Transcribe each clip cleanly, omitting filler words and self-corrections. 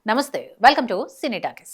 నమస్తే, welcome to cine talkies.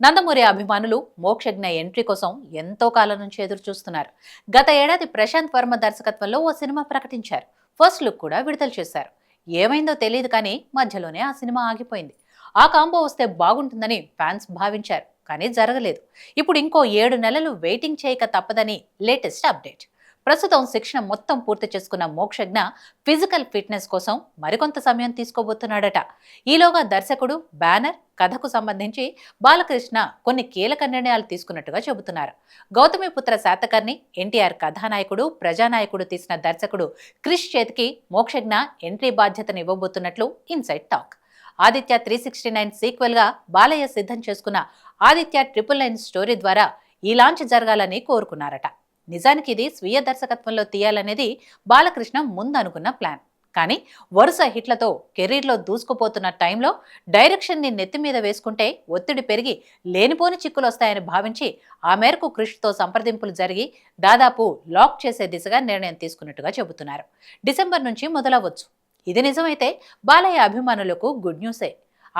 Nandamuri అభిమానులు Mokshagna entry కోసం ఎంతో కాలం నుంచి ఎదురు చూస్తున్నారు. గత ఏడాది ప్రశాంత్ వర్మ దర్శకత్వంలో ఓ సినిమా ప్రకటించారు. ఫస్ట్ లుక్ కూడా విడుదల చేశారు. ఏమైందో తెలియదు కానీ మధ్యలోనే ఆ సినిమా ఆగిపోయింది. ఆ కాంబో వస్తే బాగుంటుందని ఫ్యాన్స్ భావించారు, కానీ జరగలేదు. ఇప్పుడు ఇంకో 7 నెలలు వెయిటింగ్ చేయక తప్పదని లేటెస్ట్ అప్డేట్. ప్రస్తుతం శిక్షణ మొత్తం పూర్తి చేసుకున్న మోక్షజ్ఞ ఫిజికల్ ఫిట్నెస్ కోసం మరికొంత సమయం తీసుకోబోతున్నాడట. ఈలోగా దర్శకుడు, బ్యానర్, కథకు సంబంధించి బాలకృష్ణ కొన్ని కీలక నిర్ణయాలు తీసుకున్నట్టుగా చెబుతున్నారు. గౌతమిపుత్ర శాతకర్ణి, ఎన్టీఆర్ కథానాయకుడు, ప్రజానాయకుడు తీసిన దర్శకుడు క్రిష్ చేతికి మోక్షజ్ఞ ఎంట్రీ బాధ్యతను ఇవ్వబోతున్నట్లు ఇన్సైడ్ టాక్. ఆదిత్య 369 సీక్వెల్ గా బాలయ్య సిద్ధం చేసుకున్న ఆదిత్య 999 స్టోరీ ద్వారా ఈ లాంచ్ జరగాలని కోరుకున్నారట. నిజానికి ఇది స్వీయ దర్శకత్వంలో తీయాలనేది బాలకృష్ణ ముందు అనుకున్న ప్లాన్. కానీ వరుస హిట్లతో కెరీర్లో దూసుకుపోతున్న టైంలో డైరెక్షన్ని నెత్తి మీద వేసుకుంటే ఒత్తిడి పెరిగి లేనిపోని చిక్కులు వస్తాయని భావించి ఆ మేరకు క్రిష్తో సంప్రదింపులు జరిగి దాదాపు లాక్ చేసే దిశగా నిర్ణయం తీసుకున్నట్టుగా చెబుతున్నారు. డిసెంబర్ నుంచి మొదలవచ్చు. ఇది నిజమైతే బాలయ్య అభిమానులకు గుడ్ న్యూసే.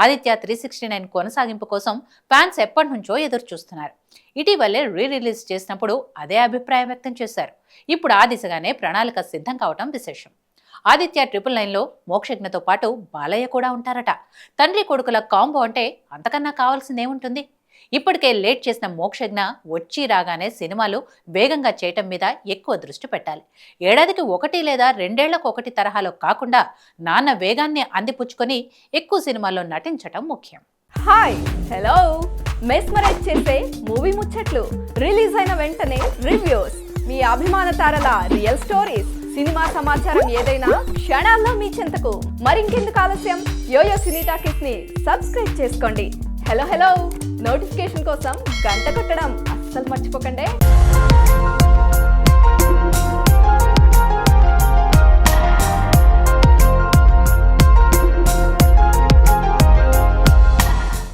ఆదిత్య 369 కొనసాగింపు కోసం ఫ్యాన్స్ ఎప్పటి నుంచో ఎదురు చూస్తున్నారు. ఇటీవలే రిలీజ్ చేసినప్పుడు అదే అభిప్రాయం వ్యక్తం చేశారు. ఇప్పుడు ఆ దిశగానే ప్రణాళిక సిద్ధం కావటం విశేషం. ఆదిత్య 999లో మోక్షజ్ఞతో పాటు బాలయ్య కూడా ఉంటారట. తండ్రి కొడుకుల కాంబో అంటే అంతకన్నా కావాల్సిందేముంటుంది? ఇప్పటికే లేట్ చేసిన మోక్షజ్ఞ వచ్చి రాగానే సినిమాలు వేగంగా చేయటం మీద ఎక్కువ దృష్టి పెట్టాలి. ఏడాదికి 1 లేదా 2 ఏళ్లకు 1 తరహాలో కాకుండా నాన్న వేగాన్ని అందిపుచ్చుకొని ఎక్కువ సినిమాల్లో నటించటం ముఖ్యం. హాయ్, హలో, మెస్మరైజ్ చేసే మూవీ ముచ్చట్లు, రిలీజ్ అయిన వెంటనే రివ్యూస్, మీ అభిమాన తారల రియల్ స్టోరీస్, సినిమా సమాచారం ఏదైనా క్షణాల్లో మీ చెంతకు. మరింకెందుకు ఆలస్యం, యోయో సినీ టాకీస్ ని సబ్స్క్రైబ్ చేసుకోండి. హలో హలో నోటిఫికేషన్ కోసం గంట కొట్టడం అస్సలు మర్చిపోకండి.